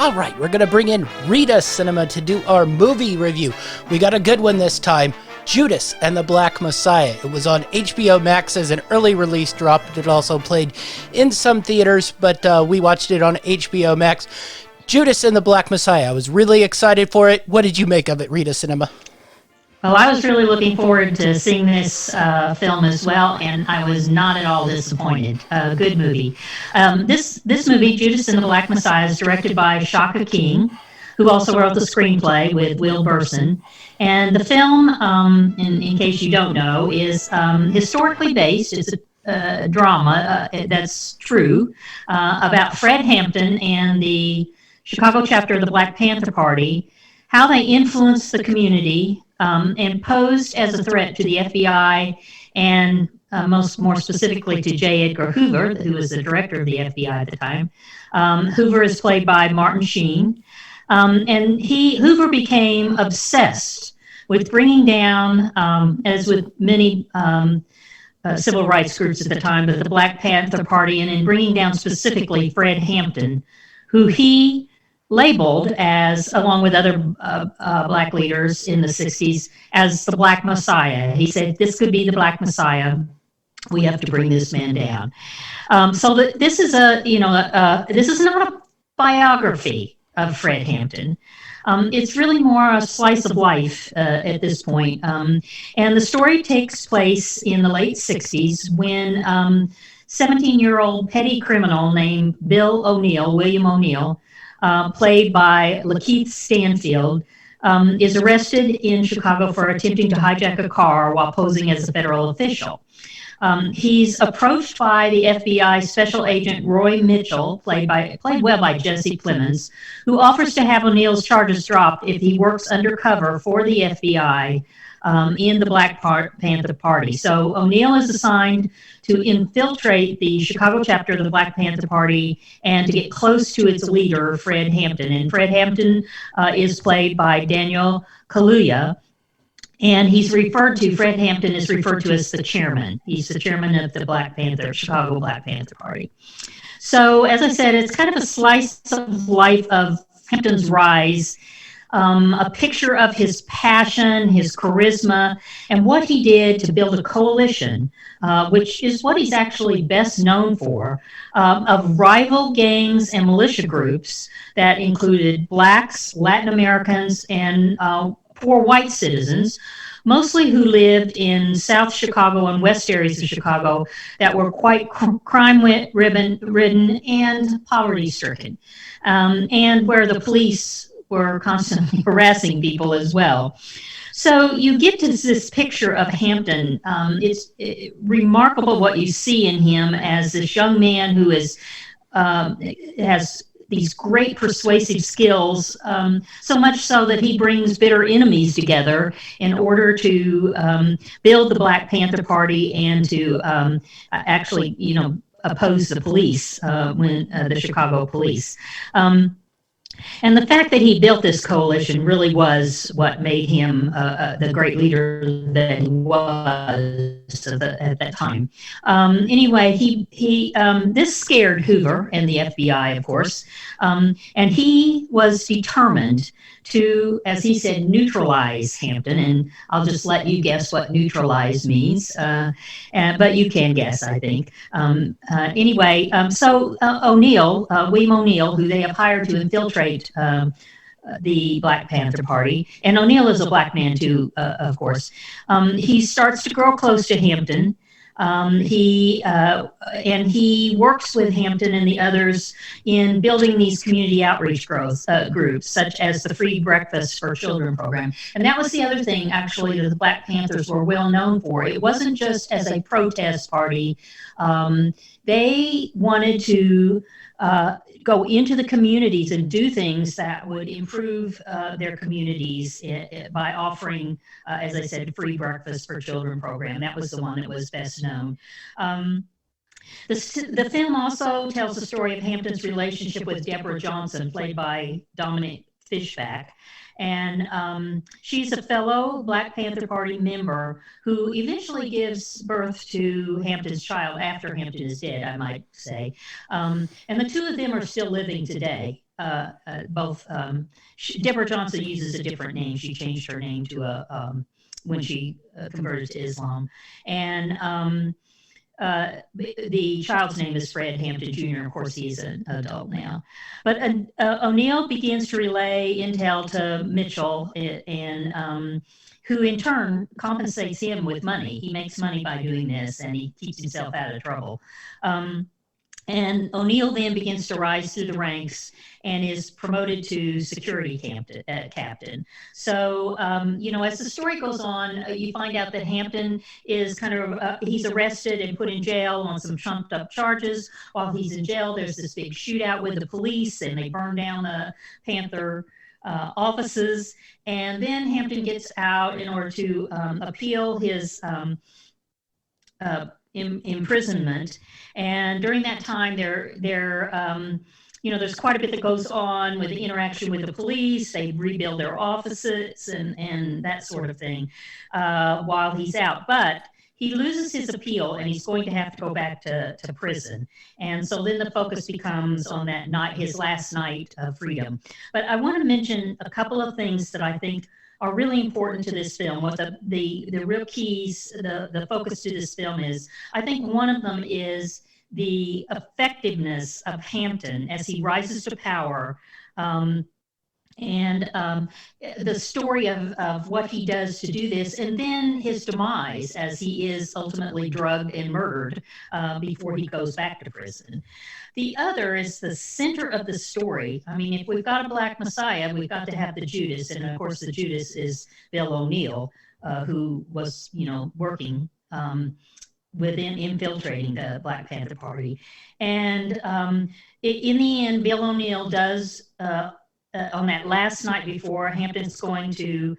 All right, we're going to bring in Rita Cinema to do our movie review. We got a good one this time, Judas and the Black Messiah. It was on HBO Max as an early release drop. It also played in some theaters, but we watched it on HBO Max. Judas and the Black Messiah. I was really excited for it. What did you make of it, Rita Cinema? Well, I was really looking forward to seeing this film as well, and I was not at all disappointed. Good movie. This movie, Judas and the Black Messiah, is directed by Shaka King, who also wrote the screenplay with Will Burson. And the film, in case you don't know, is historically based. It's a drama that's true about Fred Hampton and the Chicago chapter of the Black Panther Party, how they influenced the community, and posed as a threat to the FBI and more specifically to J. Edgar Hoover, who was the director of the FBI at the time. Hoover is played by Martin Sheen. And Hoover became obsessed with bringing down, as with many civil rights groups at the time, but the Black Panther Party, and in bringing down specifically Fred Hampton, who he labeled as, along with other black leaders in the 60s, as the Black Messiah. He said, this could be the Black Messiah. We have to bring this man down. This is this is not a biography of Fred Hampton. It's really more a slice of life at this point. And the story takes place in the late 60s when 17-year-old petty criminal named William O'Neill, played by Lakeith Stanfield, is arrested in Chicago for attempting to hijack a car while posing as a federal official. He's approached by the FBI Special Agent Roy Mitchell, played well by Jesse Plemons, who offers to have O'Neill's charges dropped if he works undercover for the FBI in the Black Panther Party. So O'Neill is assigned to infiltrate the Chicago chapter of the Black Panther Party and to get close to its leader, Fred Hampton. And Fred Hampton is played by Daniel Kaluuya. And Fred Hampton is referred to as the chairman. He's the chairman of the Chicago Black Panther Party. So, as I said, it's kind of a slice of life of Hampton's rise, a picture of his passion, his charisma, and what he did to build a coalition, which is what he's actually best known for, of rival gangs and militia groups that included blacks, Latin Americans, and poor white citizens, mostly who lived in South Chicago and west areas of Chicago that were quite crime-ridden and poverty-stricken, and where the police were constantly harassing people as well. So you get to this picture of Hampton. It's remarkable what you see in him as this young man who has these great persuasive skills, so much so that he brings bitter enemies together in order to build the Black Panther Party and to actually, oppose the police, the Chicago police. And the fact that he built this coalition really was what made him the great leader that he was at that time. Anyway, this scared Hoover and the FBI, of course, and he was determined to, as he said, neutralize Hampton. And I'll just let you guess what neutralize means, but you can guess, I think. So William O'Neill, who they have hired to infiltrate the Black Panther Party, and O'Neill is a black man too, of course. He starts to grow close to Hampton. He works with Hampton and the others in building these community outreach groups, such as the Free Breakfast for Children program. And that was the other thing, actually, that the Black Panthers were well known for. It wasn't just as a protest party. They wanted to go into the communities and do things that would improve their communities by offering, as I said, Free Breakfast for Children program. That was the one that was best known. The film also tells the story of Hampton's relationship with Deborah Johnson, played by Dominic Fishback. And she's a fellow Black Panther Party member who eventually gives birth to Hampton's child after Hampton is dead, I might say. And the two of them are still living today. both. Deborah Johnson uses a different name. She changed her name to when she converted to Islam, and the child's name is Fred Hampton Jr. Of course, he's an adult now. But O'Neill begins to relay intel to Mitchell, and who in turn compensates him with money. He makes money by doing this, and he keeps himself out of trouble. And O'Neill then begins to rise through the ranks and is promoted to security captain. So, as the story goes on, you find out that Hampton is he's arrested and put in jail on some trumped up charges. While he's in jail, there's this big shootout with the police, and they burn down the Panther offices. And then Hampton gets out in order to appeal his imprisonment. And during that time, there's quite a bit that goes on with the interaction with the police. They rebuild their offices and that sort of thing while he's out. But he loses his appeal, and he's going to have to go back to prison. And so then the focus becomes on that night, his last night of freedom. But I want to mention a couple of things that I think are really important to this film. What the real keys, the focus to this film is, I think one of them is the effectiveness of Hampton as he rises to power, and the story of what he does to do this, and then his demise as he is ultimately drugged and murdered before he goes back to prison. The other is the center of the story. I mean, if we've got a Black Messiah, we've got to have the Judas, and of course the Judas is Bill O'Neill, who was, working within infiltrating the Black Panther Party. And in the end, Bill O'Neill does, on that last night before Hampton's going to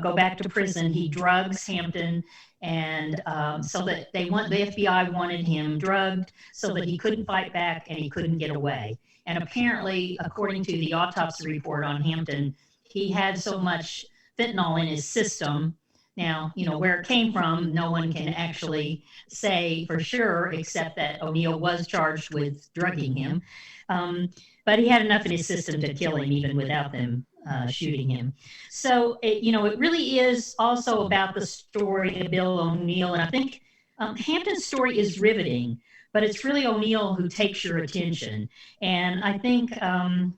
go back to prison, he drugs Hampton, and so that the FBI wanted him drugged so that he couldn't fight back and he couldn't get away. And apparently, according to the autopsy report on Hampton, he had so much fentanyl in his system. Now, where it came from, no one can actually say for sure, except that O'Neill was charged with drugging him. But he had enough in his system to kill him even without them shooting him. So, it really is also about the story of Bill O'Neill. And I think Hampton's story is riveting, but it's really O'Neill who takes your attention. And I think, I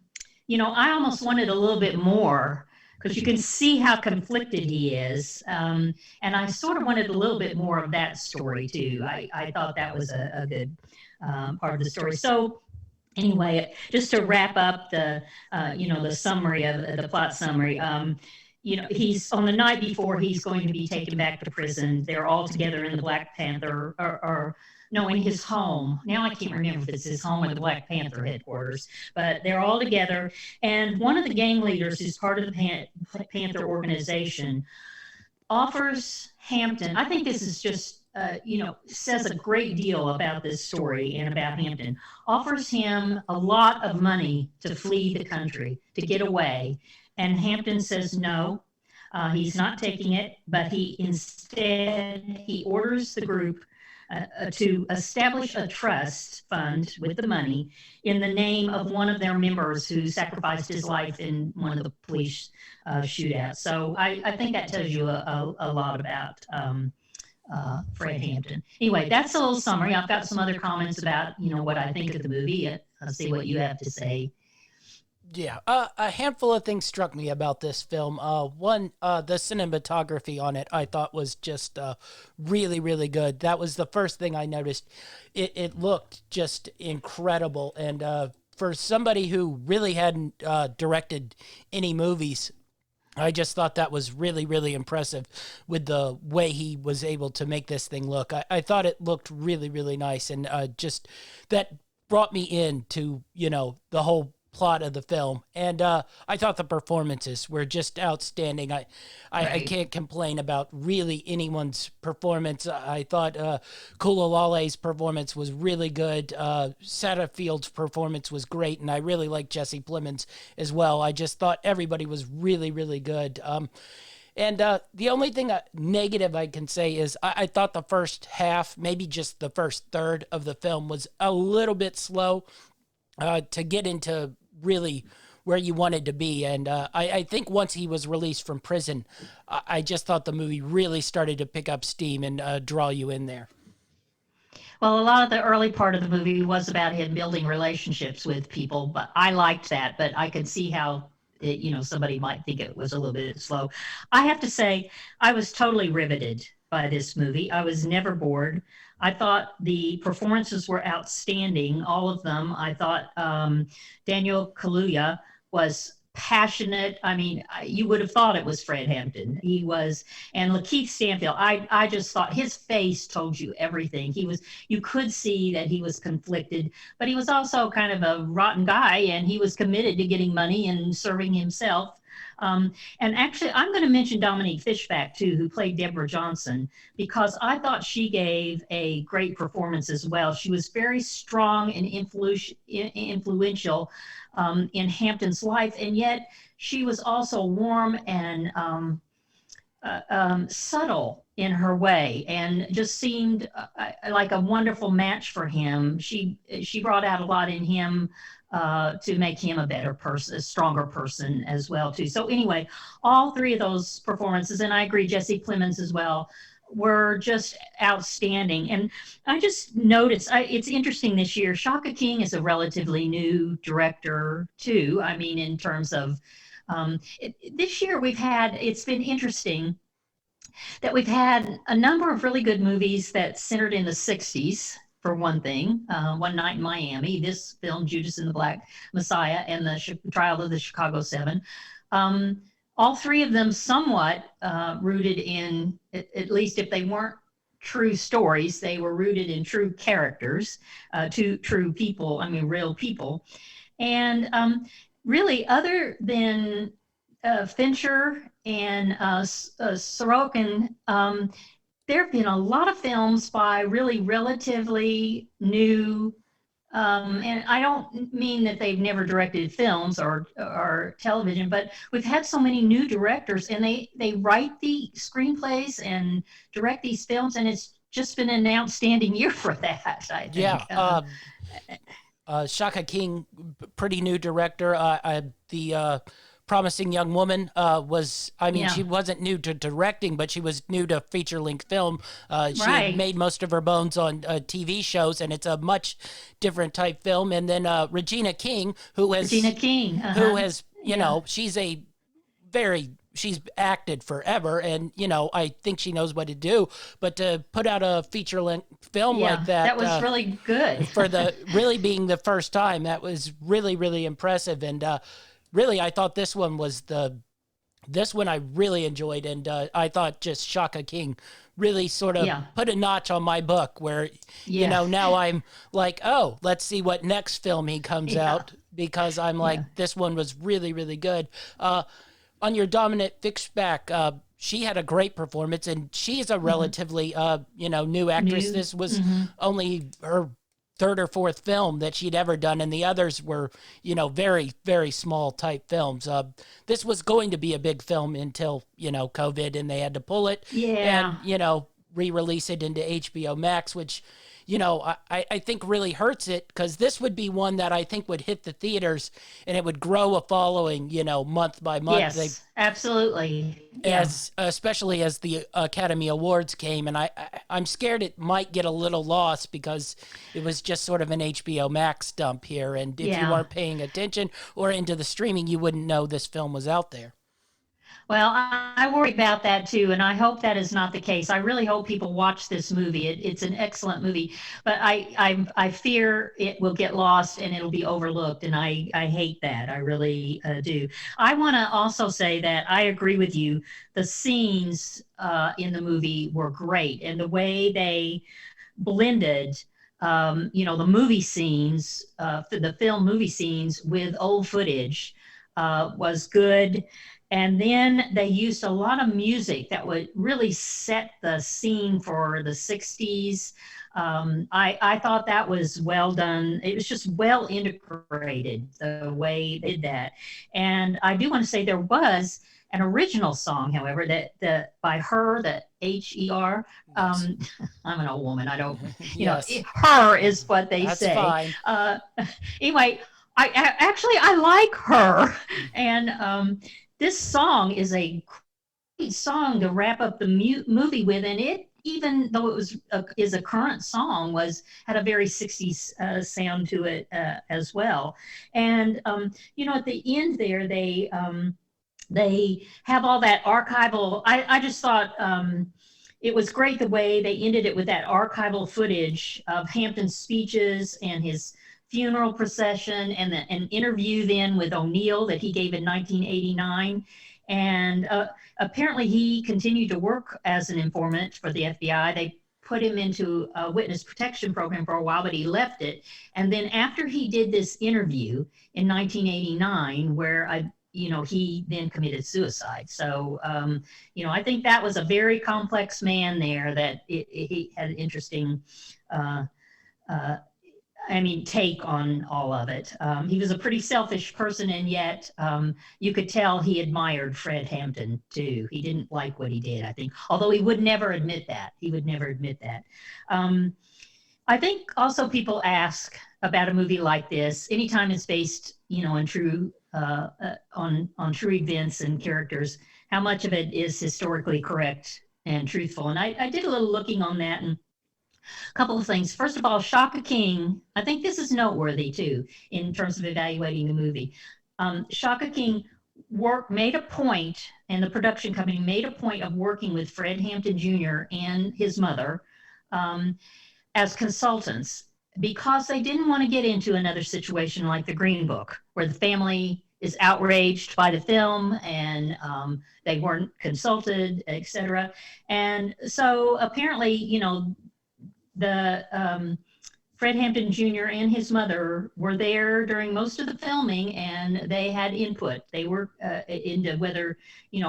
almost wanted a little bit more, because you can see how conflicted he is. And I sort of wanted a little bit more of that story, too. I thought that was a good part of the story. So anyway, just to wrap up the summary of the plot summary, he's on the night before he's going to be taken back to prison. They're all together in the Black Panther, in his home. Now I can't remember if it's his home or the Black Panther headquarters, but they're all together. And one of the gang leaders, who's part of the Panther organization, offers Hampton, I think this is just, says a great deal about this story and about Hampton, offers him a lot of money to flee the country, to get away. And Hampton says no, he's not taking it, but he orders the group to establish a trust fund with the money in the name of one of their members who sacrificed his life in one of the police shootouts. So I think that tells you a lot about Fred Hampton. Anyway, that's a little summary. I've got some other comments about, what I think of the movie. I'll see what you have to say. Yeah, a handful of things struck me about this film. One, the cinematography on it I thought was just really, really good. That was the first thing I noticed. It looked just incredible. And for somebody who really hadn't directed any movies, I just thought that was really, really impressive with the way he was able to make this thing look. I thought it looked really, really nice. And just that brought me into, the whole plot of the film. And I thought the performances were just outstanding. I can't complain about really anyone's performance. I thought Kulalale's performance was really good. Satterfield's performance was great, and I really liked Jesse Plemons as well. I just thought everybody was really, really good. And the only thing negative I can say is I thought the first half, maybe just the first third of the film, was a little bit slow to get into really where you wanted to be. And I think once he was released from prison, I just thought the movie really started to pick up steam and draw you in there. Well, a lot of the early part of the movie was about him building relationships with people, but I liked that. But I could see how somebody might think it was a little bit slow. I have to say, I was totally riveted by this movie. I was never bored. I thought the performances were outstanding, all of them. I thought Daniel Kaluuya was passionate. I mean, you would have thought it was Fred Hampton. He was, and Lakeith Stanfield. I just thought his face told you everything. You could see that he was conflicted, but he was also kind of a rotten guy, and he was committed to getting money and serving himself. And actually, I'm going to mention Dominique Fishback, too, who played Deborah Johnson, because I thought she gave a great performance as well. She was very strong and influential in Hampton's life, and yet she was also warm and subtle in her way, and just seemed like a wonderful match for him. She brought out a lot in him to make him a better person, a stronger person as well too. So anyway, all three of those performances, and I agree, Jesse Plemons as well, were just outstanding. And I just noticed, it's interesting this year, Shaka King is a relatively new director too. I mean, in terms of this year it's been interesting that we've had a number of really good movies that centered in the 60s. For one thing, One Night in Miami, this film, Judas and the Black Messiah, and the Trial of the Chicago Seven. All three of them somewhat rooted in, at least if they weren't true stories, they were rooted in true characters, true people, I mean, real people. And really, other than Fincher and Sorokin, there have been a lot of films by really relatively new, and I don't mean that they've never directed films or television, but we've had so many new directors, and they write the screenplays and direct these films, and it's just been an outstanding year for that, I think. Yeah. Shaka King, pretty new director. The Promising Young Woman she wasn't new to directing, but she was new to feature-length film. She had made most of her bones on TV shows, and it's a much different type film. And then Regina King, who has, she's acted forever, and I think she knows what to do. But to put out a feature-length film like that was really good for really being the first time. That was really, really impressive. And really, I thought this one I really enjoyed, and I thought just Shaka King really sort of put a notch on my book where, now I'm like, oh, let's see what next film he comes out, because I'm like, this one was really, really good. On your Dominique Fishback, she had a great performance, and she's a relatively, new actress. This was only her third or fourth film that she'd ever done, and the others were, very, very small type films. This was going to be a big film until, COVID, and they had to pull it and, re-release it into HBO Max, which, I think really hurts it, because this would be one that I think would hit the theaters, and it would grow a following, month by month. Yes, absolutely. Especially as the Academy Awards came, and I'm scared it might get a little lost, because it was just sort of an HBO Max dump here, and if you weren't paying attention or into the streaming, you wouldn't know this film was out there. Well, I worry about that too, and I hope that is not the case. I really hope people watch this movie. It's an excellent movie, but I fear it will get lost and it'll be overlooked, and I hate that. I really do. I want to also say that I agree with you. The scenes in the movie were great, and the way they blended the movie scenes, the film movie scenes with old footage was good. And then they used a lot of music that would really set the scene for the 60s. I thought that was well done. It was just well integrated, the way they did that. And I do want to say there was an original song, however, that by her, that H-E-R. Yes. I'm an old woman. I don't, her is what they That's say. fine. Anyway, Actually I like her, and this song is a great song to wrap up the movie with, and it, even though it is a current song, was had a very 60s sound to it as well. And at the end there, they have all that archival. I just thought it was great the way they ended it with that archival footage of Hampton's speeches and his funeral procession, and an interview then with O'Neill that he gave in 1989. And apparently he continued to work as an informant for the FBI. They put him into a witness protection program for a while, but he left it. And then after he did this interview in 1989, where he then committed suicide. So, I think that was a very complex man there, that he had an interesting, take on all of it. He was a pretty selfish person, and yet you could tell he admired Fred Hampton too. He didn't like what he did, I think, although he would never admit that. I think also people ask about a movie like this, anytime it's based, on true on true events and characters, how much of it is historically correct and truthful. And I did a little looking on that, and a couple of things. First of all, Shaka King, I think this is noteworthy too, in terms of evaluating the movie. Shaka King made a point, and the production company made a point of working with Fred Hampton Jr. and his mother as consultants, because they didn't want to get into another situation like the Green Book, where the family is outraged by the film and they weren't consulted, etc. And so apparently, the Fred Hampton Jr. and his mother were there during most of the filming, and they had input. They were into whether,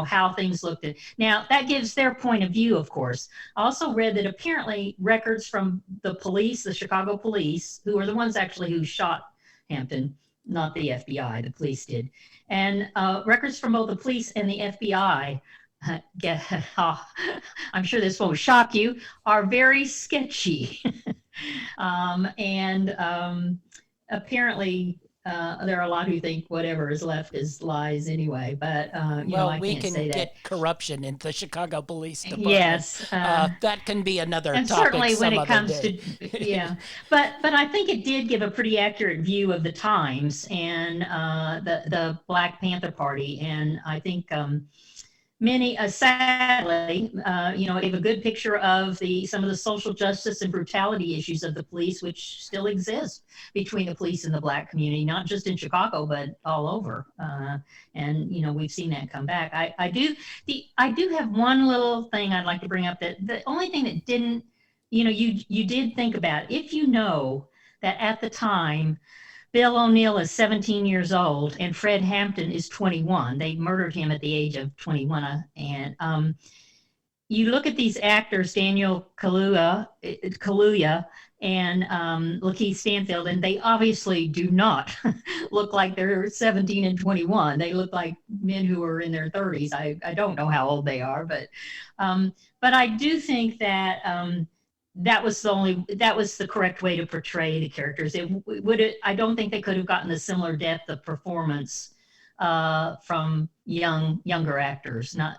how things looked. Now, that gives their point of view, of course. I also read that apparently records from the police, the Chicago police, who are the ones actually who shot Hampton, not the FBI, the police did. And records from both the police and the FBI, I'm sure this won't shock you, are very sketchy. Apparently there are a lot who think whatever is left is lies anyway, but I we can't can say that. get corruption in the Chicago Police Department. Yes, that can be another and topic certainly when it comes day. to but I think it did give a pretty accurate view of the times and the Black Panther Party, and I think many, sadly, gave a good picture of some of the social justice and brutality issues of the police, which still exist between the police and the Black community, not just in Chicago, but all over. And we've seen that come back. I do have one little thing I'd like to bring up, that the only thing that didn't, you did think about, if that at the time, Bill O'Neill is 17 years old and Fred Hampton is 21. They murdered him at the age of 21. And you look at these actors, Daniel Kaluuya and Lakeith Stanfield, and they obviously do not look like they're 17 and 21. They look like men who are in their 30s. I don't know how old they are, but I do think that that was the correct way to portray the characters. I don't think they could have gotten a similar depth of performance from younger actors. There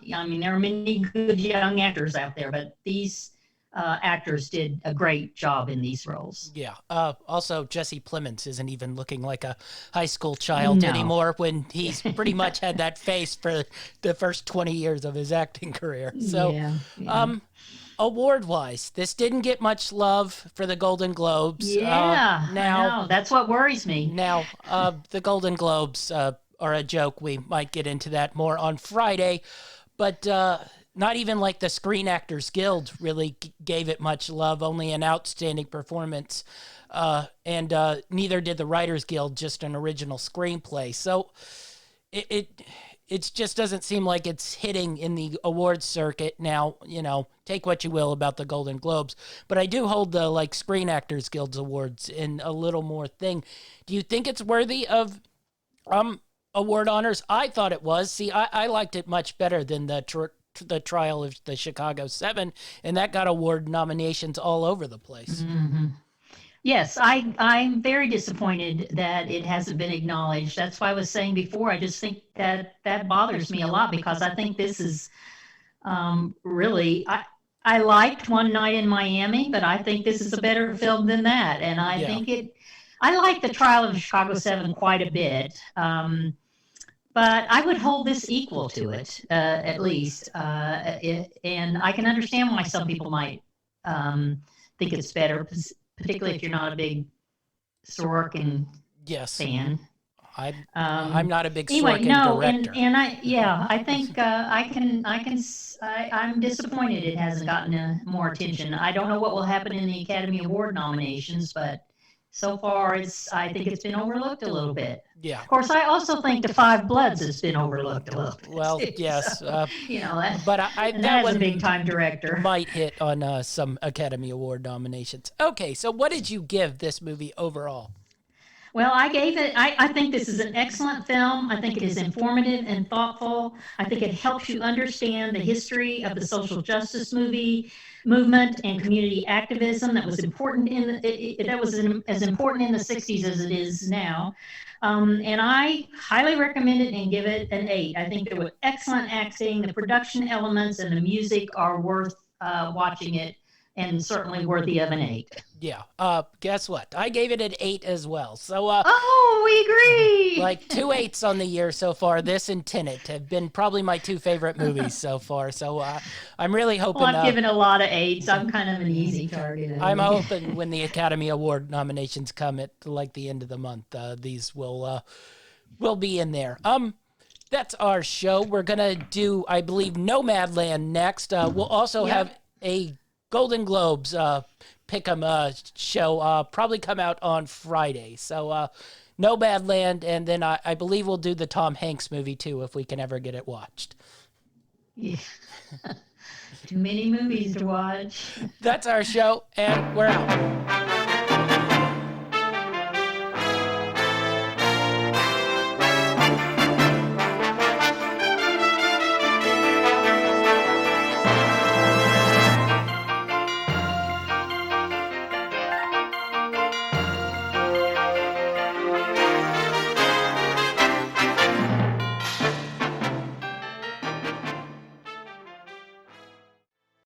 are many good young actors out there, but these actors did a great job in these roles. Yeah. Also, Jesse Plemons isn't even looking like a high school child anymore, when he's pretty much had that face for the first 20 years of his acting career. So, yeah. Award-wise, this didn't get much love for the Golden Globes. Yeah, now that's what worries me. Now, the Golden Globes are a joke. We might get into that more on Friday, but not even like the Screen Actors Guild really gave it much love. Only an outstanding performance, and neither did the Writers Guild, just an original screenplay. So it just doesn't seem like it's hitting in the awards circuit. Now, take what you will about the Golden Globes, but I do hold the Screen Actors Guild's awards in a little more thing. Do you think it's worthy of award honors? I thought it was. See, I liked it much better than the trial of the Chicago 7, and that got award nominations all over the place. Mm-hmm. Yes, I'm very disappointed that it hasn't been acknowledged. That's why I was saying before, I just think that that bothers me a lot because I think this is really, I liked One Night in Miami, but I think this is a better film than that. And I Yeah. think I like The Trial of Chicago 7 quite a bit. But I would hold this equal to it, at least. And I can understand why some people might think it's better, particularly if you're not a big Sorokin Yes. fan. I'm not a big Anyway, Sorkin no, director. and I think I'm disappointed it hasn't gotten more attention. I don't know what will happen in the Academy Award nominations, but so far I think it's been overlooked a little bit. Yeah. Of course, I also think The Five Bloods has been overlooked a little bit. Well, too, yes. so, you know, but and that that is one a big time director. might hit on some Academy Award nominations. Okay, so what did you give this movie overall? Well, I gave it, I think this is an excellent film. I think it is informative and thoughtful. I think it helps you understand the history of the social justice movement and community activism that was important as important in the 60s as it is now. And I highly recommend it and give it an 8. I think there was excellent acting. The production elements and the music are worth watching it and certainly worthy of an 8. Yeah. Guess what? I gave it an 8 as well. So Oh, we agree. like 2 8s on the year so far. This and Tenet have been probably my 2 favorite movies so far. So I'm really hoping. Well, I've given a lot of 8s. I'm kind of an easy target. I'm hoping when the Academy Award nominations come at like the end of the month, these will be in there. That's our show. We're gonna do, I believe, Nomadland next. We'll also have a Golden Globes pick'em show probably come out on Friday. So Nomadland, and then I believe we'll do the Tom Hanks movie too if we can ever get it watched. Yeah. Too many movies to watch. That's our show, and we're out.